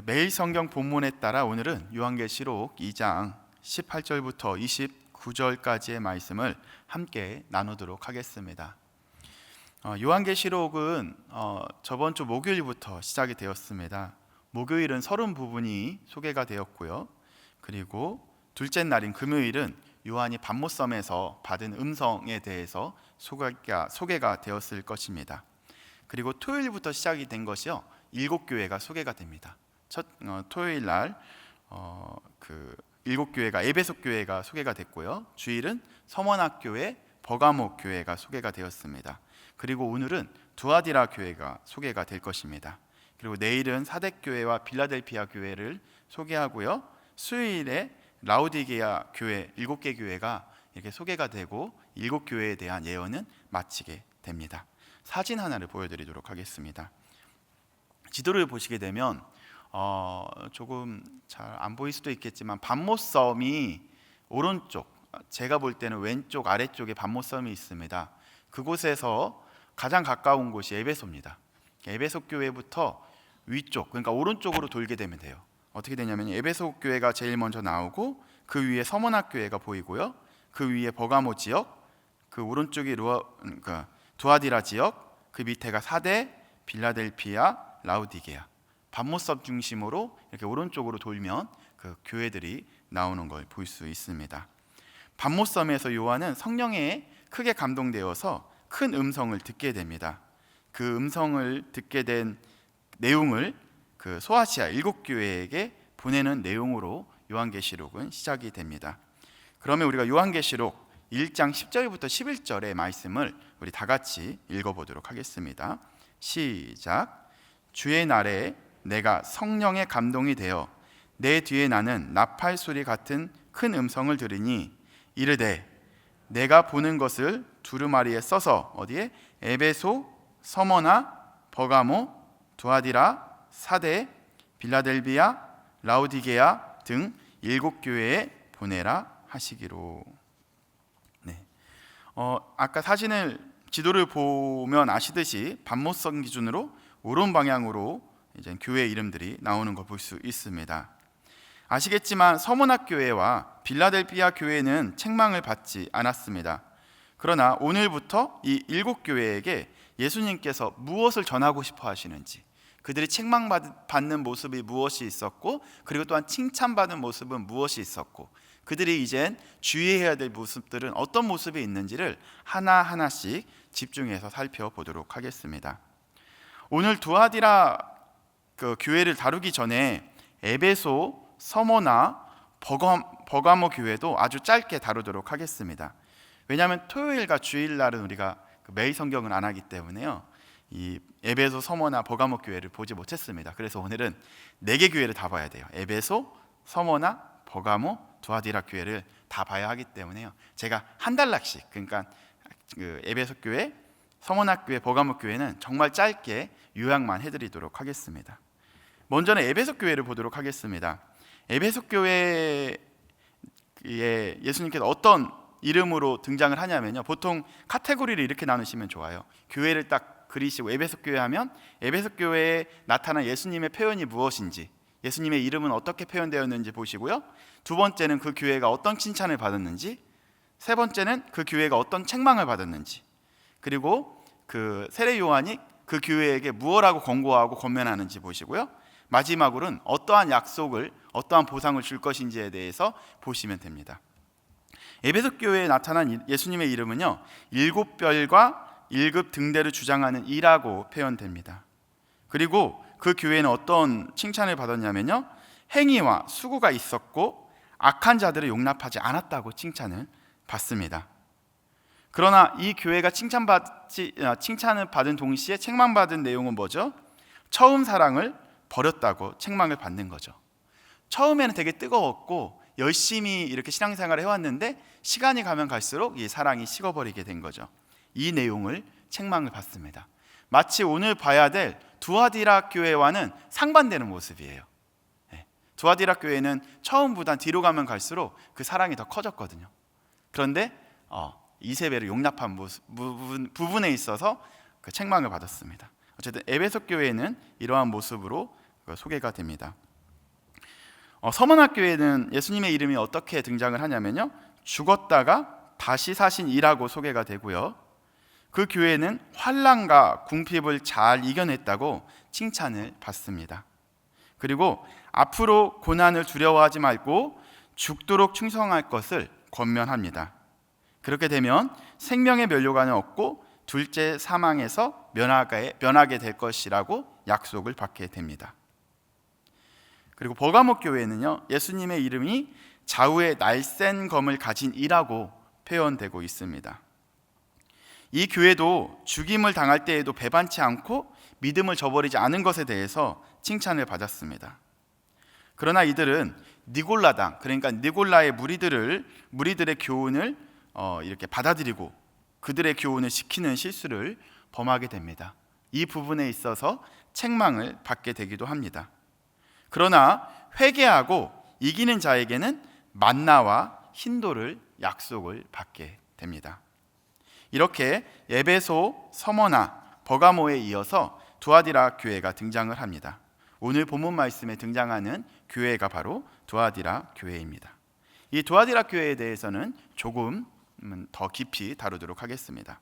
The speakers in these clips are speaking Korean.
매일 성경 본문에 따라 오늘은 요한계시록 2장 18절부터 29절까지의 말씀을 함께 나누도록 하겠습니다. 요한계시록은 저번 주 목요일부터 시작이 되었습니다. 목요일은 서론 부분이 소개가 되었고요. 그리고 둘째 날인 금요일은 요한이 patmos섬에서 받은 음성에 대해서 소개가 되었을 것입니다. 그리고 토요일부터 시작이 된 것이요, 7교회가 소개가 됩니다. 토요일 날 일곱 교회가 에베소 교회가 소개가 됐고요. 주일은 서머나 교회, 버가모 교회가 소개가 되었습니다. 그리고 오늘은 두아디라 교회가 소개가 될 것입니다. 그리고 내일은 사뎃 교회와 빌라델피아 교회를 소개하고요. 수요일에 라우디게아 교회 7개 교회가 이렇게 소개가 되고 7교회에 대한 예언은 마치게 됩니다. 사진 하나를 보여드리도록 하겠습니다. 지도를 보시게 되면 조금 잘 안 보일 수도 있겠지만 patmos섬이 오른쪽, 제가 볼 때는 왼쪽 아래쪽에 patmos섬이 있습니다. 그곳에서 가장 가까운 곳이 에베소입니다. 에베소 교회부터 위쪽, 그러니까 오른쪽으로 돌게 되면 돼요. 어떻게 되냐면 에베소 교회가 제일 먼저 나오고 그 위에 서머나 교회가 보이고요. 그 위에 버가모 지역, 그 오른쪽이 두아디라 지역, 그 밑에가 사뎃, 빌라델피아, 라우디게아. patmos섬 중심으로 이렇게 오른쪽으로 돌면 그 교회들이 나오는 걸 볼 수 있습니다. patmos섬에서 요한은 성령에 크게 감동되어서 큰 음성을 듣게 됩니다. 그 음성을 듣게 된 내용을 그 소아시아 7교회에게 보내는 내용으로 요한계시록은 시작이 됩니다. 그러면 우리가 요한계시록 1장 10절부터 11절의 말씀을 우리 다 같이 읽어보도록 하겠습니다. 시작. 주의 날에 내가 성령의 감동이 되어 내 뒤에 나는 나팔 소리 같은 큰 음성을 들으니 이르되 내가 보는 것을 두루마리에 써서 어디에? 에베소, 서머나, 버가모, 두아디라, 사뎃, 빌라델비아, 라우디게아 등 7교회에 보내라 하시기로. 네. 아까 지도를 보면 아시듯이 patmos섬 기준으로 오른 방향으로 이제 교회 이름들이 나오는 걸 볼 수 있습니다. 아시겠지만 서머나 교회와 빌라델피아 교회는 책망을 받지 않았습니다. 그러나 오늘부터 이 7교회에게 예수님께서 무엇을 전하고 싶어 하시는지, 그들이 책망받는 모습이 무엇이 있었고, 그리고 또한 칭찬받는 모습은 무엇이 있었고, 그들이 이젠 주의해야 될 모습들은 어떤 모습이 있는지를 하나하나씩 집중해서 살펴보도록 하겠습니다. 오늘 두아디라 교회를 다루기 전에 에베소, 서머나, 버가모 교회도 아주 짧게 다루도록 하겠습니다. 왜냐하면 토요일과 주일날은 우리가 매일 성경을 안 하기 때문에요, 이 에베소, 서머나, 버가모 교회를 보지 못했습니다. 그래서 오늘은 4개 교회를 다 봐야 돼요. 에베소, 서머나, 버가모, 두아디라 교회를 다 봐야 하기 때문에요, 제가 한 단락씩, 그러니까 에베소 교회, 서머나 교회, 버가모 교회는 정말 짧게 요약만 해드리도록 하겠습니다. 먼저는 에베소 교회를 보도록 하겠습니다. 에베소 교회에 예수님께서 어떤 이름으로 등장을 하냐면요, 보통 카테고리를 이렇게 나누시면 좋아요. 교회를 딱 그리시고 에베소 교회 하면 에베소 교회에 나타난 예수님의 표현이 무엇인지, 예수님의 이름은 어떻게 표현되었는지 보시고요. 두 번째는 그 교회가 어떤 칭찬을 받았는지, 세 번째는 그 교회가 어떤 책망을 받았는지, 그리고 그 세례 요한이 그 교회에게 무엇라고 권고하고 권면하는지 보시고요. 마지막으로는 어떠한 약속을, 어떠한 보상을 줄 것인지에 대해서 보시면 됩니다. 에베소 교회에 나타난 예수님의 이름은요, 7별과 1급 등대를 주장하는 이라고 표현됩니다. 그리고 그 교회는 어떤 칭찬을 받았냐면요, 행위와 수고가 있었고 악한 자들을 용납하지 않았다고 칭찬을 받습니다. 그러나 이 교회가 칭찬을 받은 동시에 책망받은 내용은 뭐죠? 처음 사랑을 버렸다고 책망을 받는 거죠. 처음에는 되게 뜨거웠고 열심히 이렇게 신앙생활을 해왔는데 시간이 가면 갈수록 이 사랑이 식어버리게 된 거죠. 이 내용을 책망을 받습니다. 마치 오늘 봐야 될 두아디라 교회와는 상반되는 모습이에요. 두아디라 교회는 처음보다 뒤로 가면 갈수록 그 사랑이 더 커졌거든요. 그런데 이세벨을 용납한 부분에 있어서 그 책망을 받았습니다. 어쨌든 에베소 교회는 이러한 모습으로 소개가 됩니다. 서문학교에는 예수님의 이름이 어떻게 등장을 하냐면요, 죽었다가 다시 사신 이라고 소개가 되고요, 그 교회는 환난과 궁핍을 잘 이겨냈다고 칭찬을 받습니다. 그리고 앞으로 고난을 두려워하지 말고 죽도록 충성할 것을 권면합니다. 그렇게 되면 생명의 면류관을 얻고 둘째 사망에서 면하게 될 것이라고 약속을 받게 됩니다. 그리고 버가모 교회는요, 예수님의 이름이 좌우에 날쌘 검을 가진 이라고 표현되고 있습니다. 이 교회도 죽임을 당할 때에도 배반치 않고 믿음을 저버리지 않은 것에 대해서 칭찬을 받았습니다. 그러나 이들은 니골라당, 그러니까 니골라의 무리들의 교훈을 이렇게 받아들이고 그들의 교훈을 지키는 실수를 범하게 됩니다. 이 부분에 있어서 책망을 받게 되기도 합니다. 그러나 회개하고 이기는 자에게는 만나와 흰돌을 약속을 받게 됩니다. 이렇게 에베소, 서머나, 버가모에 이어서 두아디라 교회가 등장을 합니다. 오늘 본문 말씀에 등장하는 교회가 바로 두아디라 교회입니다. 이 두아디라 교회에 대해서는 조금 더 깊이 다루도록 하겠습니다.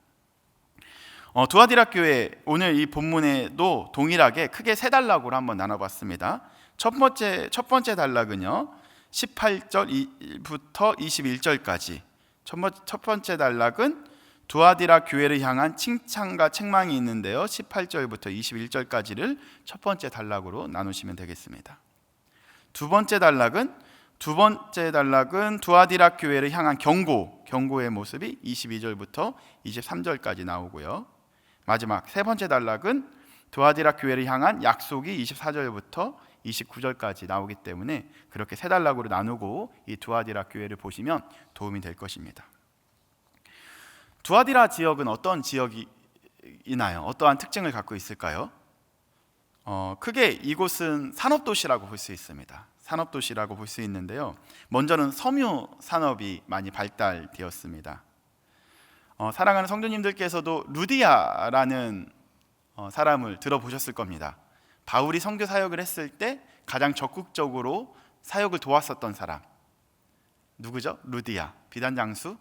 두아디라 교회, 오늘 이 본문에도 동일하게 크게 세 단락으로 한번 나눠봤습니다. 첫 번째 단락은요, 18절부터 21절까지. 첫 번째 단락은 두아디라 교회를 향한 칭찬과 책망이 있는데요, 18절부터 21절까지를 첫 번째 단락으로 나누시면 되겠습니다. 두 번째 단락은 두아디라 교회를 향한 경고의 모습이 22절부터 23절까지 나오고요, 마지막 세 번째 단락은 두아디라 교회를 향한 약속이 24절부터 29절까지 나오기 때문에 그렇게 세 단락으로 나누고 이 두아디라 교회를 보시면 도움이 될 것입니다. 두아디라 지역은 어떤 지역이나요? 어떠한 특징을 갖고 있을까요? 크게 이곳은 산업도시라고 볼 수 있습니다. 산업도시라고 볼 수 있는데요, 먼저는 섬유 산업이 많이 발달되었습니다. 사랑하는 성도님들께서도 루디아라는 사람을 들어보셨을 겁니다. 바울이 선교 사역을 했을 때 가장 적극적으로 사역을 도왔었던 사람, 누구죠? 루디아, 비단장수.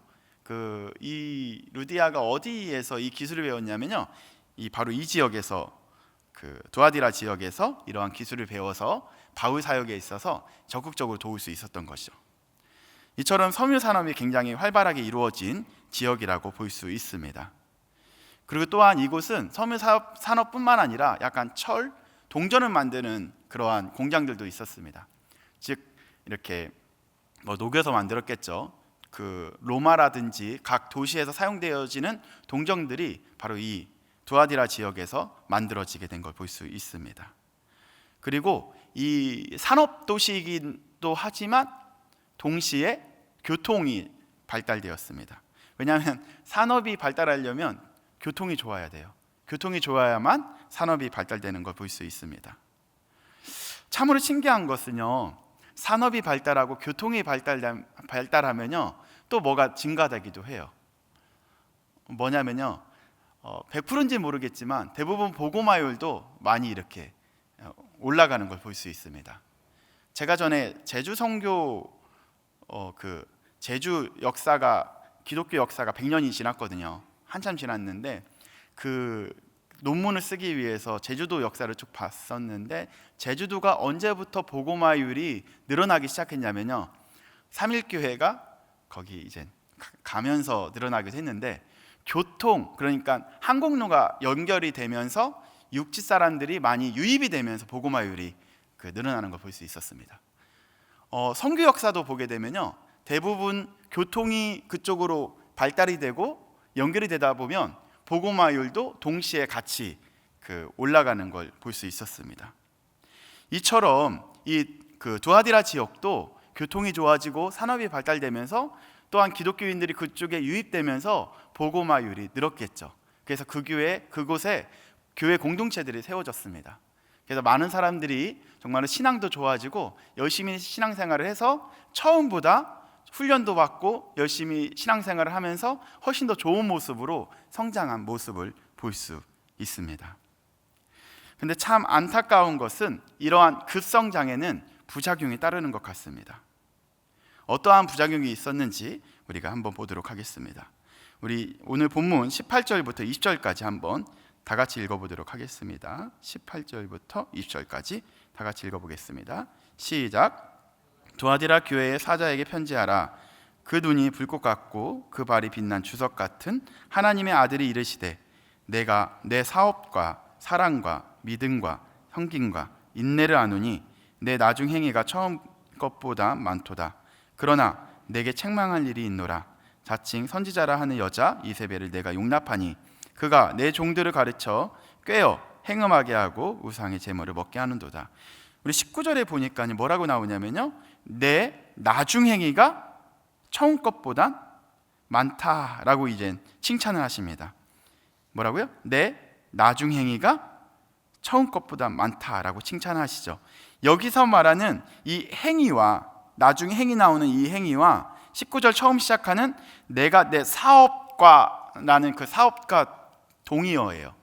이 루디아가 어디에서 이 기술을 배웠냐면요, 바로 이 지역에서, 두아디라 지역에서 이러한 기술을 배워서 바울 사역에 있어서 적극적으로 도울 수 있었던 것이죠. 이처럼 섬유 산업이 굉장히 활발하게 이루어진 지역이라고 볼 수 있습니다. 그리고 또한 이곳은 섬유 산업뿐만 아니라 약간 동전을 만드는 그러한 공장들도 있었습니다. 즉 이렇게 녹여서 만들었겠죠. 로마라든지 각 도시에서 사용되어지는 동전들이 바로 이 두아디라 지역에서 만들어지게 된 걸 볼 수 있습니다. 그리고 이 산업 도시이기도 하지만 동시에 교통이 발달되었습니다. 왜냐하면 산업이 발달하려면 교통이 좋아야 돼요. 교통이 좋아야만 산업이 발달되는 걸 볼 수 있습니다. 참으로 신기한 것은요, 산업이 발달하고 교통이 발달하면요, 또 뭐가 증가되기도 해요. 뭐냐면요, 100%인지 모르겠지만 대부분 복음화율도 많이 이렇게 올라가는 걸 볼 수 있습니다. 제가 전에 제주 선교 제주 역사가, 기독교 역사가 100년이 지났거든요. 한참 지났는데 논문을 쓰기 위해서 제주도 역사를 쭉 봤었는데, 제주도가 언제부터 복음화율이 늘어나기 시작했냐면요, 삼일교회가 거기 이제 가면서 늘어나기도 했는데, 그러니까 항공로가 연결이 되면서 육지 사람들이 많이 유입이 되면서 복음화율이 늘어나는 걸 볼 수 있었습니다. 선교 역사도 보게 되면요, 대부분 교통이 그쪽으로 발달이 되고 연결이 되다 보면 복음화율도 동시에 같이 올라가는 걸 볼 수 있었습니다. 이처럼 이 두아디라 지역도 교통이 좋아지고 산업이 발달되면서 또한 기독교인들이 그쪽에 유입되면서 복음화율이 늘었겠죠. 그래서 그곳에 교회 공동체들이 세워졌습니다. 그래서 많은 사람들이 정말 신앙도 좋아지고 열심히 신앙생활을 해서 처음보다 훈련도 받고 열심히 신앙생활을 하면서 훨씬 더 좋은 모습으로 성장한 모습을 볼 수 있습니다. 근데 참 안타까운 것은 이러한 급성장에는 부작용이 따르는 것 같습니다. 어떠한 부작용이 있었는지 우리가 한번 보도록 하겠습니다. 우리 오늘 본문 18절부터 20절까지 한번 다 같이 읽어보도록 하겠습니다. 18절부터 20절까지 다 같이 읽어보겠습니다. 시작. 두아디라 교회의 사자에게 편지하라. 그 눈이 불꽃 같고 그 발이 빛난 주석 같은 하나님의 아들이 이르시되 내가 내 사업과 사랑과 믿음과 섬김과 인내를 아노니 내 나중 행위가 처음 것보다 많도다. 그러나 내게 책망할 일이 있노라. 자칭 선지자라 하는 여자 이세벨을 내가 용납하니 그가 내 종들을 가르쳐 꾀어 행음하게 하고 우상의 제물을 먹게 하는도다. 우리 19절에 보니까 뭐라고 나오냐면요, 내 나중 행위가 처음 것보다 많다라고 이제 칭찬을 하십니다. 뭐라고요? 내 나중 행위가 처음 것보다 많다라고 칭찬하시죠. 여기서 말하는 이 행위와 나중에 행위 나오는 이 행위와 19절 처음 시작하는 내가 내 사업과 라는 그 사업과 동의어예요.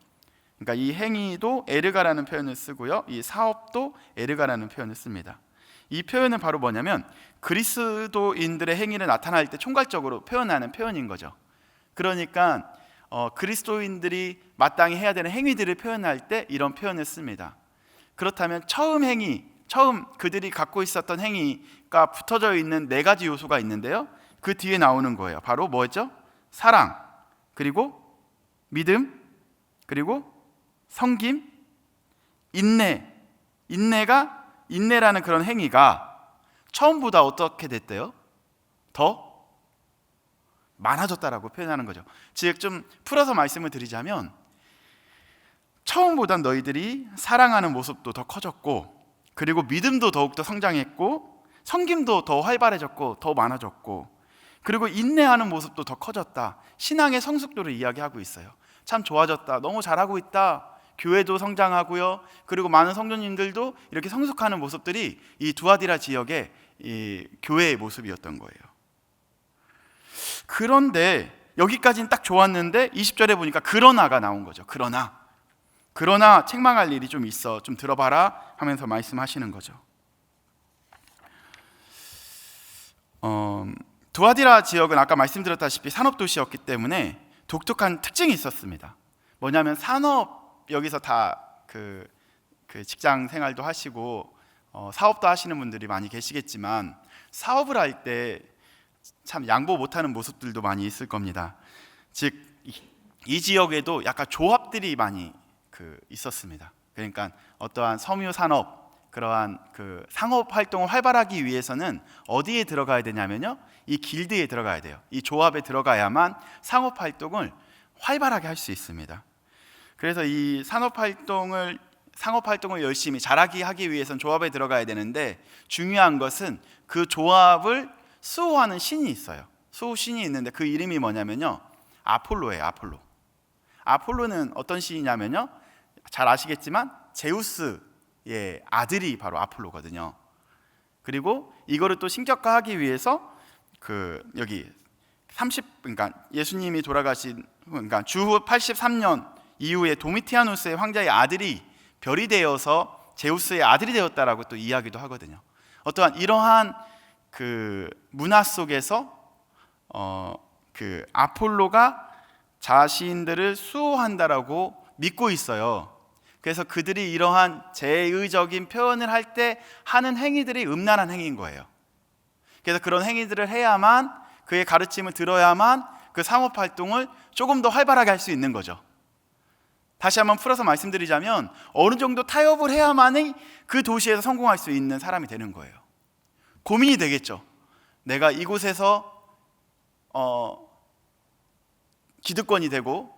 그러니까 이 행위도 에르가라는 표현을 쓰고요, 이 사업도 에르가라는 표현을 씁니다. 이 표현은 바로 뭐냐면 그리스도인들의 행위를 나타날 때 총괄적으로 표현하는 표현인 거죠. 그러니까 그리스도인들이 마땅히 해야 되는 행위들을 표현할 때 이런 표현을 씁니다. 그렇다면 처음 그들이 갖고 있었던 행위가 붙어져 있는 네 가지 요소가 있는데요, 그 뒤에 나오는 거예요. 바로 뭐죠? 사랑, 그리고 믿음, 그리고 섬김, 인내라는 그런 행위가 처음보다 어떻게 됐대요? 더 많아졌다라고 표현하는 거죠. 즉 좀 풀어서 말씀을 드리자면 처음보다 너희들이 사랑하는 모습도 더 커졌고, 그리고 믿음도 더욱더 성장했고, 섬김도 더 활발해졌고 더 많아졌고, 그리고 인내하는 모습도 더 커졌다. 신앙의 성숙도를 이야기하고 있어요. 참 좋아졌다, 너무 잘하고 있다. 교회도 성장하고요, 그리고 많은 성도님들도 이렇게 성숙하는 모습들이 이 두아디라 지역의 이 교회의 모습이었던 거예요. 그런데 여기까지는 딱 좋았는데 20절에 보니까 그러나가 나온 거죠. 그러나 책망할 일이 좀 있어, 좀 들어봐라 하면서 말씀하시는 거죠. 두아디라 지역은 아까 말씀드렸다시피 산업도시였기 때문에 독특한 특징이 있었습니다. 뭐냐면 여기서 다 그 직장 생활도 하시고 사업도 하시는 분들이 많이 계시겠지만, 사업을 할 때 참 양보 못하는 모습들도 많이 있을 겁니다. 즉 이 지역에도 약간 조합들이 많이 있었습니다. 그러니까 어떠한 섬유 산업, 그러한 그 상업 활동을 활발하기 위해서는 어디에 들어가야 되냐면요, 이 길드에 들어가야 돼요. 이 조합에 들어가야만 상업 활동을 활발하게 할 수 있습니다. 그래서 이 상업 활동을 열심히 잘하게 하기 위해서는 조합에 들어가야 되는데, 중요한 것은 그 조합을 수호하는 신이 있어요. 수호 신이 있는데 그 이름이 뭐냐면요, 아폴로예요. 아폴로는 어떤 신이냐면요, 잘 아시겠지만 제우스의 아들이 바로 아폴로거든요. 그리고 이거를 또 신격화하기 위해서 그러니까 예수님이 돌아가신, 그러니까 주후 83년 이후에 도미티아누스의 황제의 아들이 별이 되어서 제우스의 아들이 되었다라고 또 이야기도 하거든요. 어떠한 이러한 그 문화 속에서 그 아폴로가 자신들을 수호한다라고 믿고 있어요. 그래서 그들이 이러한 제의적인 표현을 할 때 하는 행위들이 음란한 행위인 거예요. 그래서 그런 행위들을 해야만, 그의 가르침을 들어야만 그 상업 활동을 조금 더 활발하게 할 수 있는 거죠. 다시 한번 풀어서 말씀드리자면 어느 정도 타협을 해야만이 그 도시에서 성공할 수 있는 사람이 되는 거예요. 고민이 되겠죠. 내가 이곳에서 기득권이 되고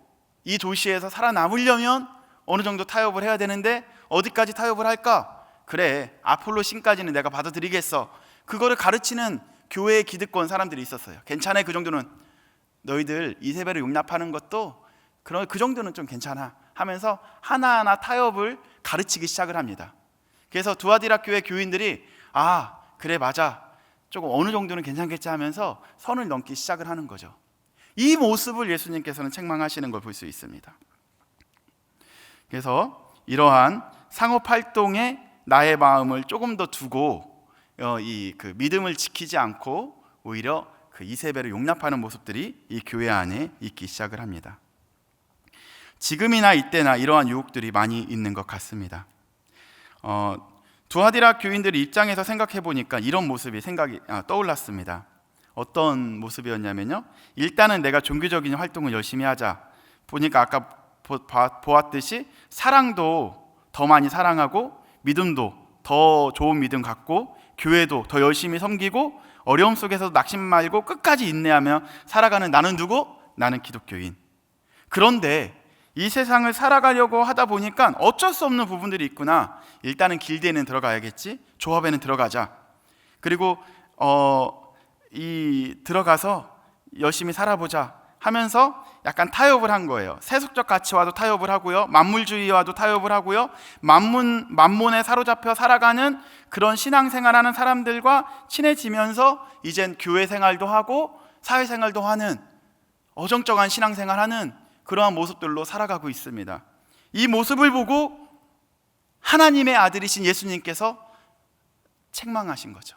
이 도시에서 살아남으려면 어느 정도 타협을 해야 되는데 어디까지 타협을 할까? 그래, 아폴로 신까지는 내가 받아들이겠어. 그거를 가르치는 교회의 기득권 사람들이 있었어요. 괜찮아, 그 정도는 너희들 이세벨을 용납하는 것도 그 정도는 좀 괜찮아 하면서 하나하나 타협을 가르치기 시작을 합니다. 그래서 두아디라 교회 교인들이 그래 맞아, 조금 어느 정도는 괜찮겠지 하면서 선을 넘기 시작을 하는 거죠. 이 모습을 예수님께서는 책망하시는 걸 볼 수 있습니다. 그래서 이러한 상업 활동에 나의 마음을 조금 더 두고 그 믿음을 지키지 않고 오히려 그 이세벨을 용납하는 모습들이 이 교회 안에 있기 시작을 합니다. 지금이나 이때나 이러한 유혹들이 많이 있는 것 같습니다. 두아디라 교인들 입장에서 생각해 보니까 이런 모습이 떠올랐습니다. 어떤 모습이었냐면요, 일단은 내가 종교적인 활동을 열심히 하자. 보니까 아까 보았듯이 사랑도 더 많이 사랑하고 믿음도 더 좋은 믿음 갖고 교회도 더 열심히 섬기고 어려움 속에서도 낙심 말고 끝까지 인내하며 살아가는 나는 누구? 나는 기독교인. 그런데 이 세상을 살아가려고 하다 보니까 어쩔 수 없는 부분들이 있구나. 일단은 길드에는 들어가야겠지. 조합에는 들어가자. 그리고 들어가서 열심히 살아보자 하면서 약간 타협을 한 거예요. 세속적 가치와도 타협을 하고요, 만물주의와도 타협을 하고요, 만몬에 사로잡혀 살아가는 그런 신앙생활하는 사람들과 친해지면서 이젠 교회 생활도 하고 사회생활도 하는 어정쩡한 신앙생활하는 그러한 모습들로 살아가고 있습니다. 이 모습을 보고 하나님의 아들이신 예수님께서 책망하신 거죠.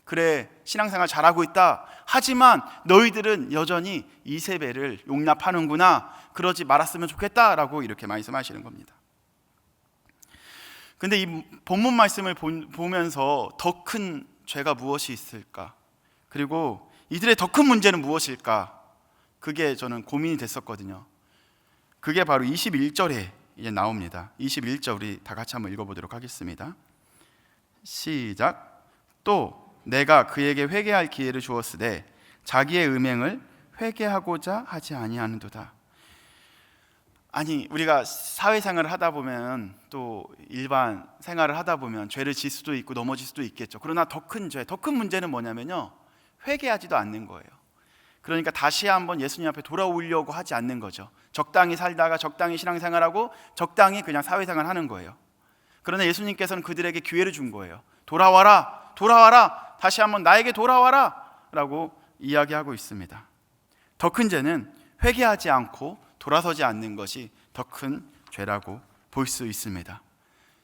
그래, 신앙생활 잘하고 있다. 하지만 너희들은 여전히 이세벨을 용납하는구나. 그러지 말았으면 좋겠다라고 이렇게 말씀하시는 겁니다. 근데 이 본문 말씀을 보면서 더 큰 죄가 무엇이 있을까? 그리고 이들의 더 큰 문제는 무엇일까? 그게 저는 고민이 됐었거든요. 그게 바로 21절에 이제 나옵니다. 21절 우리 다 같이 한번 읽어보도록 하겠습니다. 시작. 또 내가 그에게 회개할 기회를 주었으되 자기의 음행을 회개하고자 하지 아니하는도다. 아니, 우리가 사회생활을 하다 보면 또 일반 생활을 하다 보면 죄를 질 수도 있고 넘어질 수도 있겠죠. 그러나 더 큰 죄, 더 큰 문제는 뭐냐면요, 회개하지도 않는 거예요. 그러니까 다시 한번 예수님 앞에 돌아오려고 하지 않는 거죠. 적당히 살다가 적당히 신앙생활하고 적당히 그냥 사회생활 하는 거예요. 그러나 예수님께서는 그들에게 기회를 준 거예요. 돌아와라, 돌아와라, 다시 한번 나에게 돌아와라 라고 이야기하고 있습니다. 더 큰 죄는 회개하지 않고 돌아서지 않는 것이 더 큰 죄라고 볼 수 있습니다.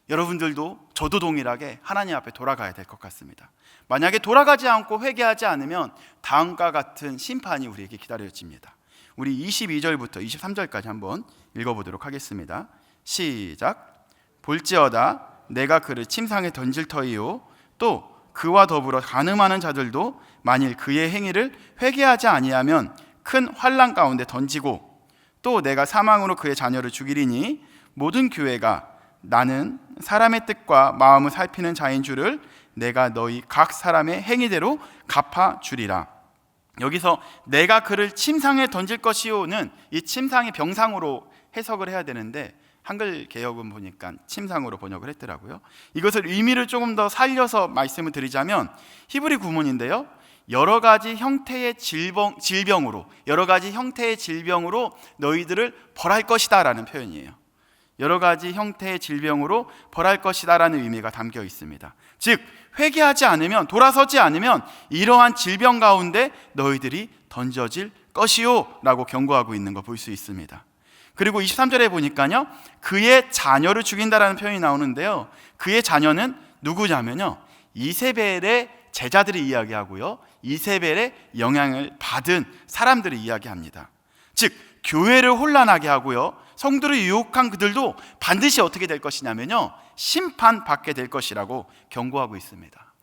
여러분들도 저도 동일하게 하나님 앞에 돌아가야 될 것 같습니다. 만약에 돌아가지 않고 회개하지 않으면 다음과 같은 심판이 우리에게 기다려집니다. 우리 22절부터 23절까지 한번 읽어보도록 하겠습니다. 시작. 볼지어다 내가 그를 침상에 던질 터이요 또 그와 더불어 간음하는 자들도 만일 그의 행위를 회개하지 아니하면 큰 환난 가운데 던지고 또 내가 사망으로 그의 자녀를 죽이리니 모든 교회가 나는 사람의 뜻과 마음을 살피는 자인 줄을 내가 너희 각 사람의 행위대로 갚아주리라. 여기서 내가 그를 침상에 던질 것이요는 이 침상이 병상으로 해석을 해야 되는데 한글 개역은 보니까 침상으로 번역을 했더라고요. 이것을 의미를 조금 더 살려서 말씀을 드리자면 히브리 구문인데요, 여러 가지 형태의 질병으로 너희들을 벌할 것이다 라는 표현이에요. 여러 가지 형태의 질병으로 벌할 것이다 라는 의미가 담겨 있습니다. 즉 회개하지 않으면, 돌아서지 않으면 이러한 질병 가운데 너희들이 던져질 것이요 라고 경고하고 있는 거 볼 수 있습니다. 그리고 23절에 보니까요, 그의 자녀를 죽인다라는 표현이 나오는데요, 그의 자녀는 누구냐면요, 이세벨의 제자들이 이야기하고요, 이세벨의 영향을 받은 사람들이 이야기합니다. 즉 교회를 혼란하게 하고요, 성도를 유혹한 그들도 반드시 어떻게 될 것이냐면요, 심판받게 될 것이라고 경고하고 있습니다.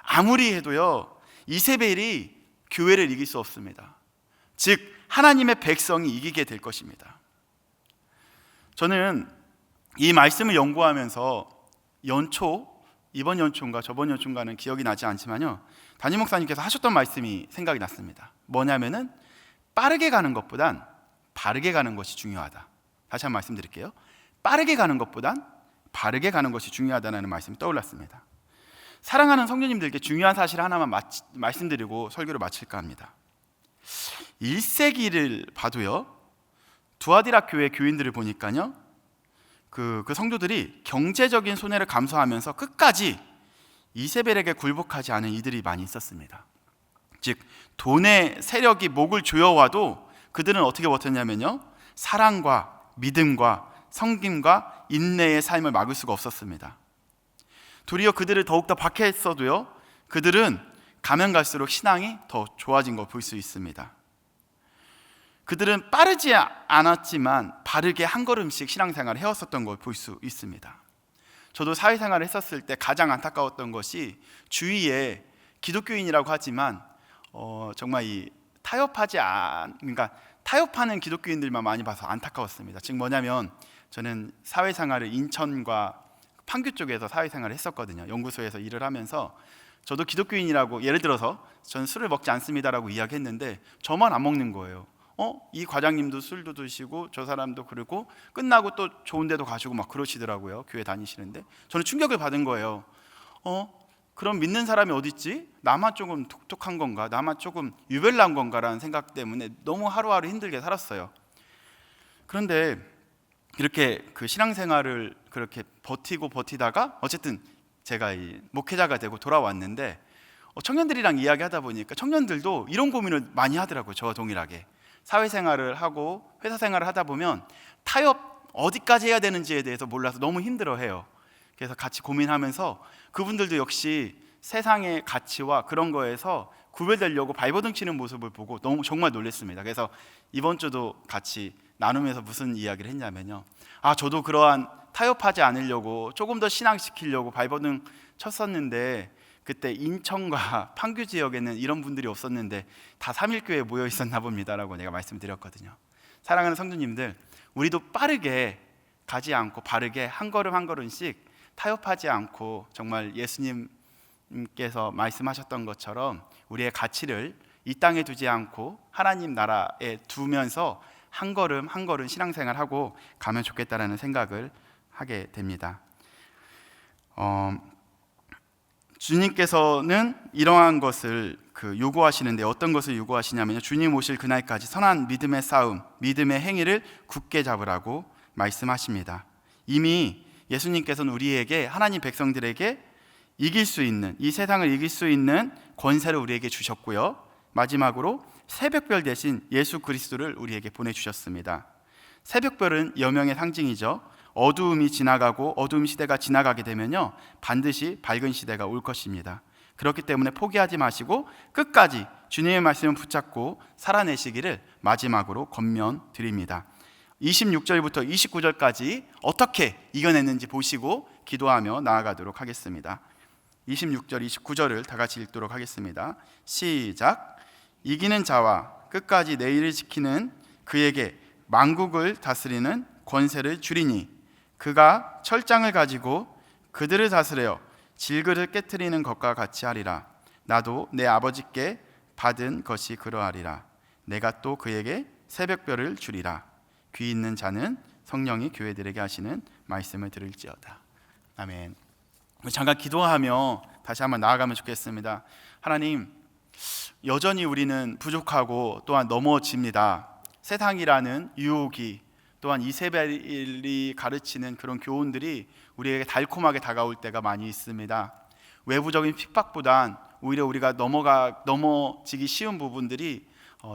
아무리 해도요, 이세벨이 교회를 이길 수 없습니다. 즉 하나님의 백성이 이기게 될 것입니다. 저는 이 말씀을 연구하면서 이번 연초인가 저번 연초인가는 기억이 나지 않지만요, 담임 목사님께서 하셨던 말씀이 생각이 났습니다. 뭐냐면은 빠르게 가는 것보단 바르게 가는 것이 중요하다. 다시 한번 말씀드릴게요. 빠르게 가는 것보단 바르게 가는 것이 중요하다는 말씀이 떠올랐습니다. 사랑하는 성도님들께 중요한 사실 하나만 말씀드리고 설교를 마칠까 합니다. 1세기를 봐도요, 두아디라 교회 교인들을 보니까요, 그 성도들이 경제적인 손해를 감수하면서 끝까지 이세벨에게 굴복하지 않은 이들이 많이 있었습니다. 즉 돈의 세력이 목을 조여와도 그들은 어떻게 버텼냐면요, 사랑과 믿음과 섬김과 인내의 삶을 막을 수가 없었습니다. 도리어 그들을 더욱더 박해했어도요, 그들은 가면 갈수록 신앙이 더 좋아진 걸 볼 수 있습니다. 그들은 빠르지 않았지만 바르게 한 걸음씩 신앙생활을 해왔었던 걸 볼 수 있습니다. 저도 사회생활을 했었을 때 가장 안타까웠던 것이 주위에 기독교인이라고 하지만 정말 이 그러니까 타협하는 기독교인들만 많이 봐서 안타까웠습니다. 즉 뭐냐면, 저는 사회생활을 인천과 판교 쪽에서 사회생활을 했었거든요. 연구소에서 일을 하면서 저도 기독교인이라고, 예를 들어서 저는 술을 먹지 않습니다라고 이야기했는데 저만 안 먹는 거예요. 이 과장님도 술도 드시고 저 사람도 그러고 끝나고 또 좋은 데도 가시고 막 그러시더라고요. 교회 다니시는데 저는 충격을 받은 거예요. 그럼 믿는 사람이 어디 있지? 나만 조금 독특한 건가? 나만 조금 유별난 건가라는 생각 때문에 너무 하루하루 힘들게 살았어요. 그런데 이렇게 그 신앙생활을 그렇게 버티다가 어쨌든 제가 이 목회자가 되고 돌아왔는데, 청년들이랑 이야기하다 보니까 청년들도 이런 고민을 많이 하더라고요. 저와 동일하게. 사회생활을 하고 회사 생활을 하다 보면 타협 어디까지 해야 되는지에 대해서 몰라서 너무 힘들어해요. 그래서 같이 고민하면서 그분들도 역시 세상의 가치와 그런 거에서 구별되려고 발버둥 치는 모습을 보고 너무 정말 놀랐습니다. 그래서 이번 주도 같이 나누면서 무슨 이야기를 했냐면요, 저도 그러한 타협하지 않으려고 조금 더 신앙시키려고 발버둥 쳤었는데 그때 인천과 판교 지역에는 이런 분들이 없었는데 다 삼일교회에 모여 있었나 봅니다라고 내가 말씀드렸거든요. 사랑하는 성도님들, 우리도 빠르게 가지 않고 바르게 한 걸음 한 걸음씩 타협하지 않고 정말 예수님께서 말씀하셨던 것처럼 우리의 가치를 이 땅에 두지 않고 하나님 나라에 두면서 한 걸음 한 걸음 신앙생활하고 가면 좋겠다라는 생각을 하게 됩니다. 주님께서는 이러한 것을 요구하시는데 어떤 것을 요구하시냐면요, 주님 오실 그날까지 선한 믿음의 싸움, 믿음의 행위를 굳게 잡으라고 말씀하십니다. 이미 예수님께서는 우리에게, 하나님 백성들에게 이길 수 있는, 이 세상을 이길 수 있는 권세를 우리에게 주셨고요, 마지막으로 새벽별 대신 예수 그리스도를 우리에게 보내주셨습니다. 새벽별은 여명의 상징이죠. 어두움이 지나가고 어두움 시대가 지나가게 되면요, 반드시 밝은 시대가 올 것입니다. 그렇기 때문에 포기하지 마시고 끝까지 주님의 말씀을 붙잡고 살아내시기를 마지막으로 권면드립니다. 26절부터 29절까지 어떻게 이겨냈는지 보시고 기도하며 나아가도록 하겠습니다. 26절, 29절을 다 같이 읽도록 하겠습니다. 시작. 이기는 자와 끝까지 내 일을 지키는 그에게 만국을 다스리는 권세를 주리니 그가 철장을 가지고 그들을 다스려 질그릇 깨트리는 것과 같이 하리라. 나도 내 아버지께 받은 것이 그러하리라. 내가 또 그에게 새벽별을 주리라. 귀 있는 자는 성령이 교회들에게 하시는 말씀을 들을지어다. 아멘. 잠깐 기도하며 다시 한번 나아가면 좋겠습니다. 하나님, 여전히 우리는 부족하고 또한 넘어집니다. 세상이라는 유혹이, 또한 이세벨이 가르치는 그런 교훈들이 우리에게 달콤하게 다가올 때가 많이 있습니다. 외부적인 핍박보단 오히려 우리가 넘어지기 쉬운 부분들이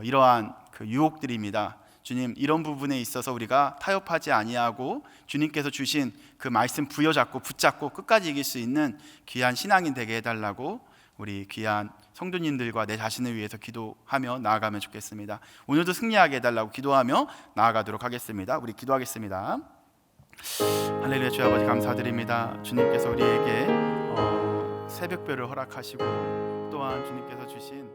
이러한 그 유혹들입니다. 주님, 이런 부분에 있어서 우리가 타협하지 아니하고 주님께서 주신 그 말씀 부여잡고 붙잡고 끝까지 이길 수 있는 귀한 신앙인 되게 해달라고 우리 귀한 성도님들과 내 자신을 위해서 기도하며 나아가면 좋겠습니다. 오늘도 승리하게 해달라고 기도하며 나아가도록 하겠습니다. 우리 기도하겠습니다. 할렐루야. 주 아버지 감사드립니다. 주님께서 우리에게 새벽별을 허락하시고 또한 주님께서 주신